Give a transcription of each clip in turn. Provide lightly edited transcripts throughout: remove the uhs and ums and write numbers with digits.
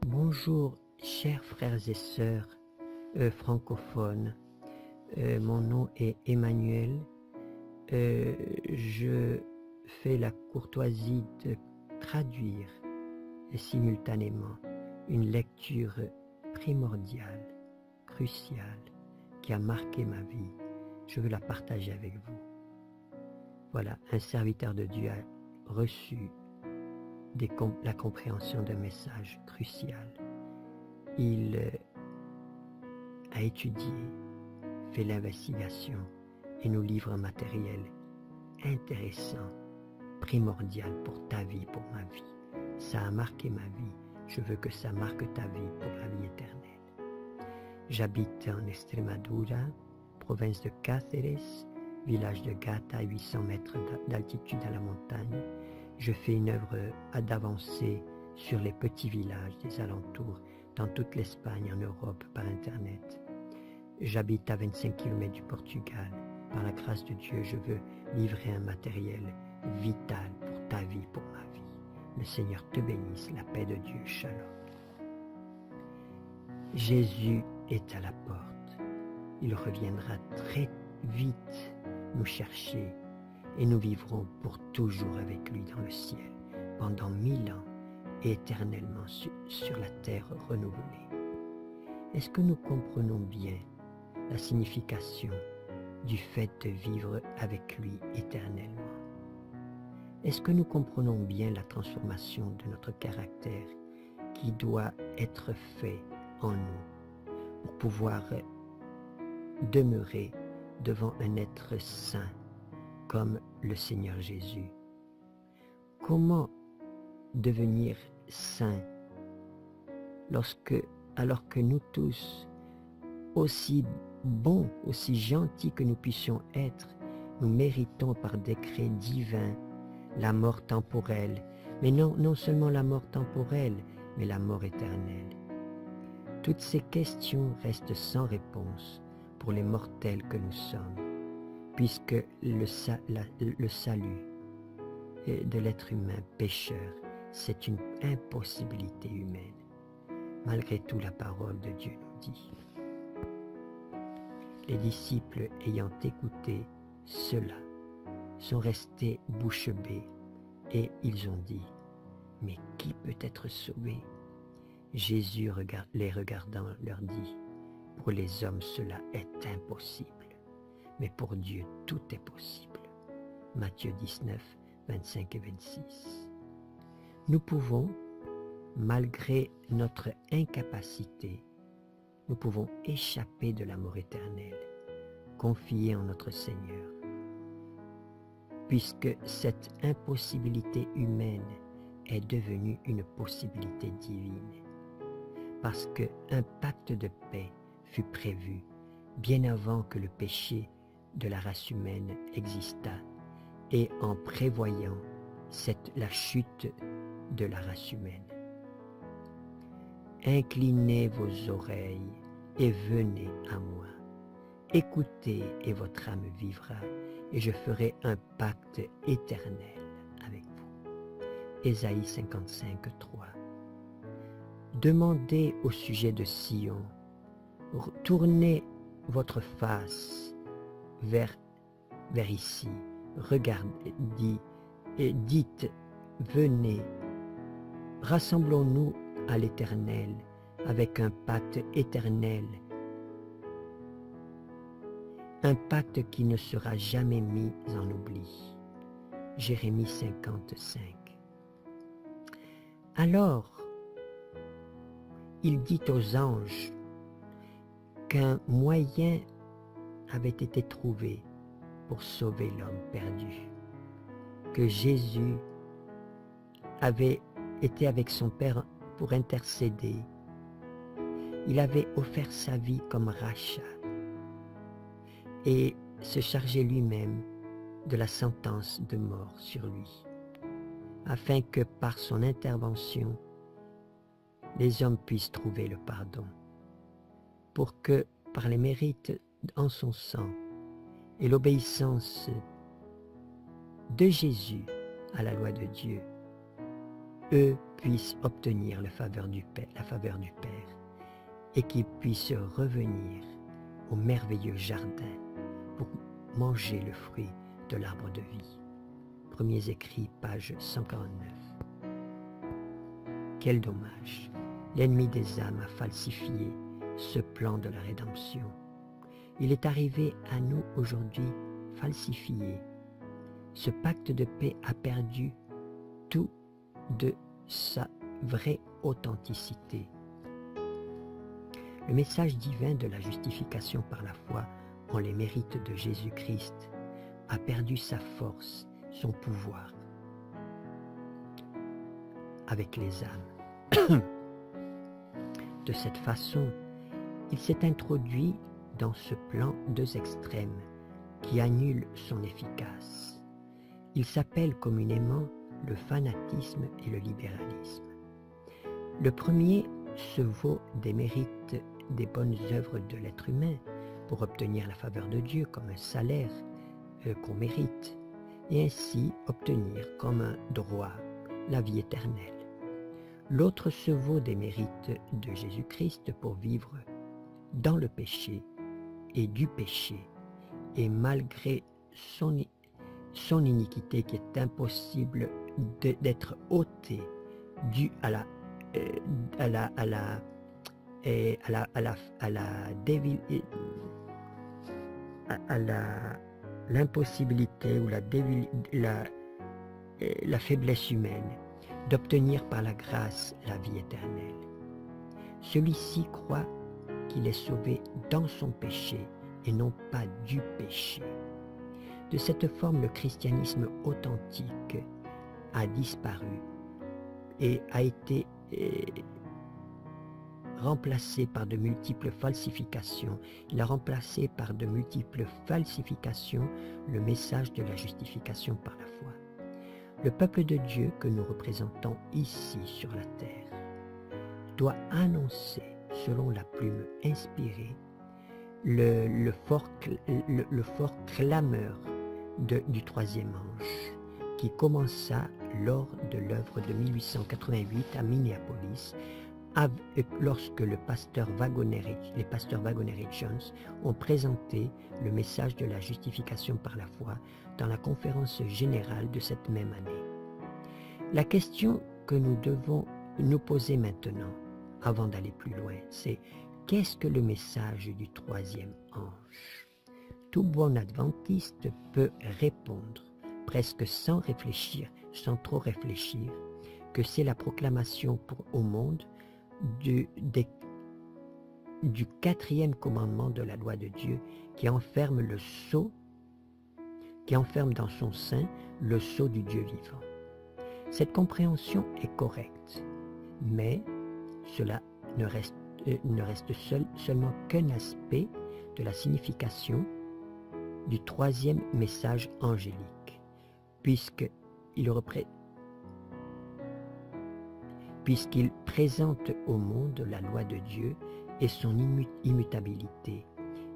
Bonjour, chers frères et sœurs francophones. Mon nom est Emmanuel. Je fais la courtoisie de traduire simultanément une lecture primordiale, cruciale, qui a marqué ma vie. Je veux la partager avec vous. Voilà, un serviteur de Dieu a reçu la compréhension d'un message crucial. Il a étudié, fait l'investigation et nous livre un matériel intéressant, primordial pour ta vie, pour ma vie. Ça a marqué ma vie. Je veux que ça marque ta vie pour la vie éternelle. J'habite en Extremadura, province de Cáceres, village de Gata, à 800 mètres d'altitude à la montagne. Je fais une œuvre d'avancée sur les petits villages des alentours, dans toute l'Espagne, en Europe, par Internet. J'habite à 25 km du Portugal. Par la grâce de Dieu, je veux livrer un matériel vital pour ta vie, pour ma vie. Le Seigneur te bénisse, la paix de Dieu, shalom. Jésus est à la porte. Il reviendra très vite nous chercher et nous vivrons pour toujours avec lui dans le ciel, pendant 1000 ans et éternellement sur la terre renouvelée. Est-ce que nous comprenons bien la signification du fait de vivre avec lui éternellement? Est-ce que nous comprenons bien la transformation de notre caractère qui doit être fait en nous pour pouvoir demeurer devant un être saint comme le Seigneur Jésus? Comment devenir saint alors que nous tous, aussi bons, aussi gentils que nous puissions être, nous méritons par décret divin la mort temporelle, mais non seulement la mort temporelle, mais la mort éternelle. Toutes ces questions restent sans réponse pour les mortels que nous sommes, puisque le salut de l'être humain pécheur, c'est une impossibilité humaine. Malgré tout, la parole de Dieu nous dit. Les disciples ayant écouté cela sont restés bouche bée et ils ont dit, « Mais qui peut être sauvé ?» Jésus les regardant leur dit, « Pour les hommes cela est impossible, mais pour Dieu tout est possible. » Matthieu 19, 25 et 26. Nous pouvons, malgré notre incapacité, nous pouvons échapper de la mort éternelle, confier en notre Seigneur, puisque cette impossibilité humaine est devenue une possibilité divine, parce qu'un pacte de paix fut prévu bien avant que le péché de la race humaine existât, et en prévoyant la chute de la race humaine. Inclinez vos oreilles et venez à moi. Écoutez et votre âme vivra, et je ferai un pacte éternel avec vous. Ésaïe 55, 3. Demandez au sujet de Sion, tournez votre face vers ici, regardez, et dites, venez, rassemblons-nous à l'Éternel avec un pacte éternel, un pacte qui ne sera jamais mis en oubli. Jérémie 55. Alors, il dit aux anges qu'un moyen avait été trouvé pour sauver l'homme perdu, que Jésus avait été avec son Père pour intercéder. Il avait offert sa vie comme rachat et se chargeait lui-même de la sentence de mort sur lui, afin que par son intervention, les hommes puissent trouver le pardon, pour que par les mérites en son sang et l'obéissance de Jésus à la loi de Dieu, eux puissent obtenir la faveur du Père et qu'ils puissent revenir au merveilleux jardin pour manger le fruit de l'arbre de vie. Premiers écrits, page 149. Quel dommage! L'ennemi des âmes a falsifié ce plan de la rédemption. Il est arrivé à nous aujourd'hui falsifié. Ce pacte de paix a perdu tout de sa vraie authenticité. Le message divin de la justification par la foi en les mérites de Jésus-Christ a perdu sa force, son pouvoir avec les âmes. De cette façon, il s'est introduit dans ce plan deux extrêmes qui annulent son efficace. Il s'appelle communément le fanatisme et le libéralisme. Le premier se vaut des mérites des bonnes œuvres de l'être humain pour obtenir la faveur de Dieu comme un salaire qu'on mérite et ainsi obtenir comme un droit la vie éternelle. L'autre se vaut des mérites de Jésus-Christ pour vivre dans le péché et du péché, et malgré son iniquité qui est impossible d'être ôtée due à l'impossibilité ou la faiblesse humaine d'obtenir par la grâce la vie éternelle. Celui-ci croit qu'il est sauvé dans son péché et non pas du péché. De cette forme, le christianisme authentique a disparu et a été remplacé par de multiples falsifications. Il a remplacé par de multiples falsifications le message de la justification par la foi. Le peuple de Dieu que nous représentons ici sur la terre doit annoncer, selon la plume inspirée, le fort clameur du troisième ange qui commença lors de l'œuvre de 1888 à Minneapolis lorsque les pasteurs Wagoner et Jones ont présenté le message de la justification par la foi dans la conférence générale de cette même année. La question que nous devons nous poser maintenant, avant d'aller plus loin, c'est qu'est-ce que le message du troisième ange? Tout bon adventiste peut répondre, presque sans trop réfléchir, que c'est la proclamation au monde du quatrième commandement de la loi de Dieu qui enferme dans son sein le sceau du Dieu vivant. Cette compréhension est correcte, mais cela ne reste seulement qu'un aspect de la signification du troisième message angélique, puisqu'il présente au monde la loi de Dieu et son immutabilité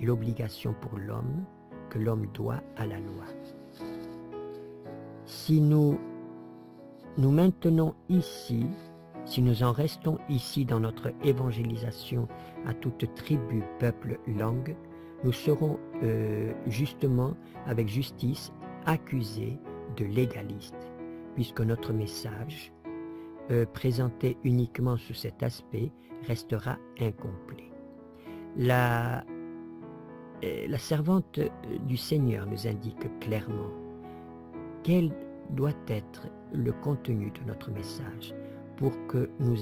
et l'obligation pour l'homme que l'homme doit à la loi. Si nous maintenons ici, si nous en restons ici dans notre évangélisation à toute tribu, peuple, langue, nous serons justement, avec justice, accusés de légalistes, puisque notre message, présenté uniquement sous cet aspect, restera incomplet. La servante du Seigneur nous indique clairement quel doit être le contenu de notre message pour que nous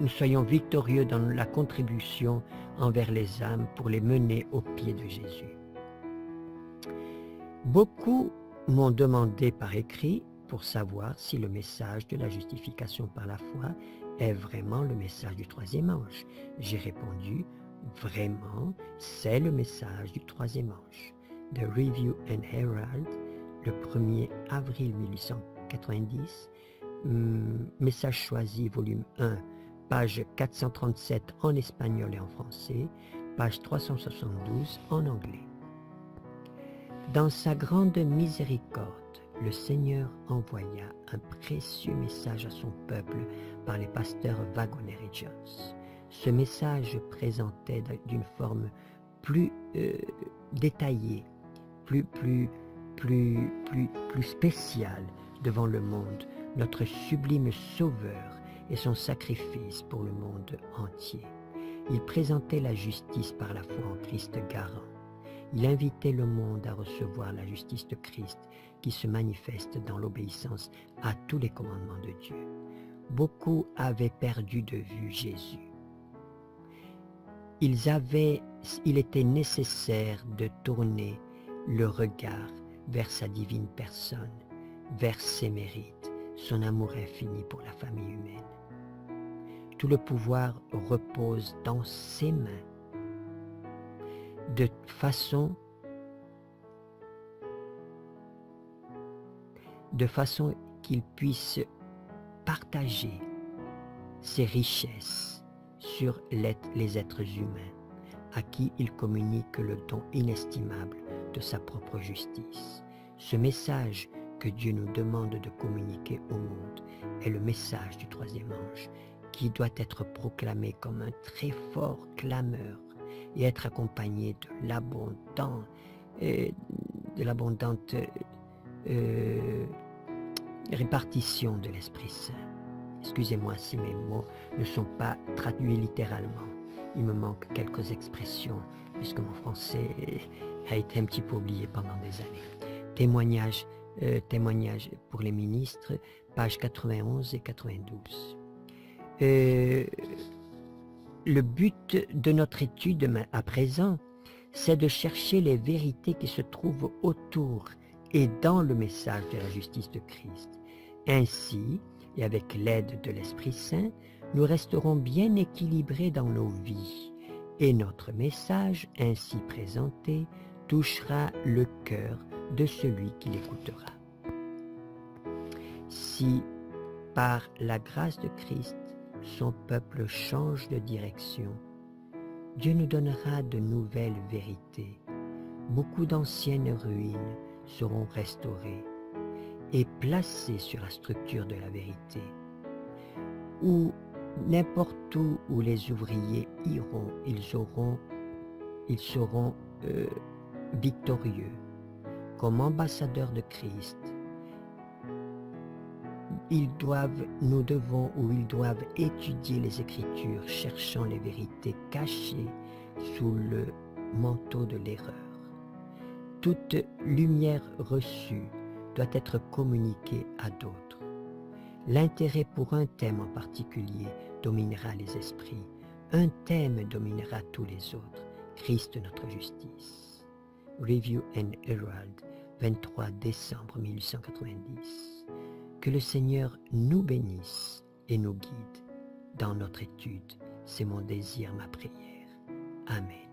soyons victorieux dans la contribution envers les âmes pour les mener aux pieds de Jésus. Beaucoup m'ont demandé par écrit pour savoir si le message de la justification par la foi est vraiment le message du troisième ange. J'ai répondu, vraiment, c'est le message du troisième ange. The Review and Herald, le 1er avril 1890, Message choisi, volume 1, page 437 en espagnol et en français, page 372 en anglais. Dans sa grande miséricorde, le Seigneur envoya un précieux message à son peuple par les pasteurs Waggoner et Jones. Ce message présentait d'une forme plus détaillée, plus spéciale devant le monde, notre sublime Sauveur et son sacrifice pour le monde entier. Il présentait la justice par la foi en Christ garant. Il invitait le monde à recevoir la justice de Christ qui se manifeste dans l'obéissance à tous les commandements de Dieu. Beaucoup avaient perdu de vue Jésus. Il était nécessaire de tourner le regard vers sa divine personne, vers ses mérites, son amour infini pour la famille humaine. Tout le pouvoir repose dans ses mains, de façon qu'il puisse partager ses richesses sur les êtres humains, à qui il communique le don inestimable de sa propre justice. Ce message que Dieu nous demande de communiquer au monde est le message du troisième ange, qui doit être proclamé comme un très fort clameur et être accompagné de l'abondante répartition de l'Esprit Saint. Excusez-moi si mes mots ne sont pas traduits littéralement. Il me manque quelques expressions, puisque mon français a été un petit peu oublié pendant des années. Témoignage pour les ministres, pages 91 et 92. Le but de notre étude à présent, c'est de chercher les vérités qui se trouvent autour et dans le message de la justice de Christ. Ainsi, et avec l'aide de l'Esprit Saint, nous resterons bien équilibrés dans nos vies, et notre message ainsi présenté touchera le cœur de celui qui l'écoutera. Si, par la grâce de Christ, son peuple change de direction, Dieu nous donnera de nouvelles vérités. Beaucoup d'anciennes ruines seront restaurées et placées sur la structure de la vérité. Où n'importe où les ouvriers iront, ils seront victorieux. Comme ambassadeurs de Christ, ils doivent étudier les Écritures, cherchant les vérités cachées sous le manteau de l'erreur. Toute lumière reçue doit être communiquée à d'autres. L'intérêt pour un thème en particulier dominera les esprits. Un thème dominera tous les autres. Christ notre justice. Review and Herald, 23 décembre 1890. Que le Seigneur nous bénisse et nous guide dans notre étude. C'est mon désir, ma prière. Amen.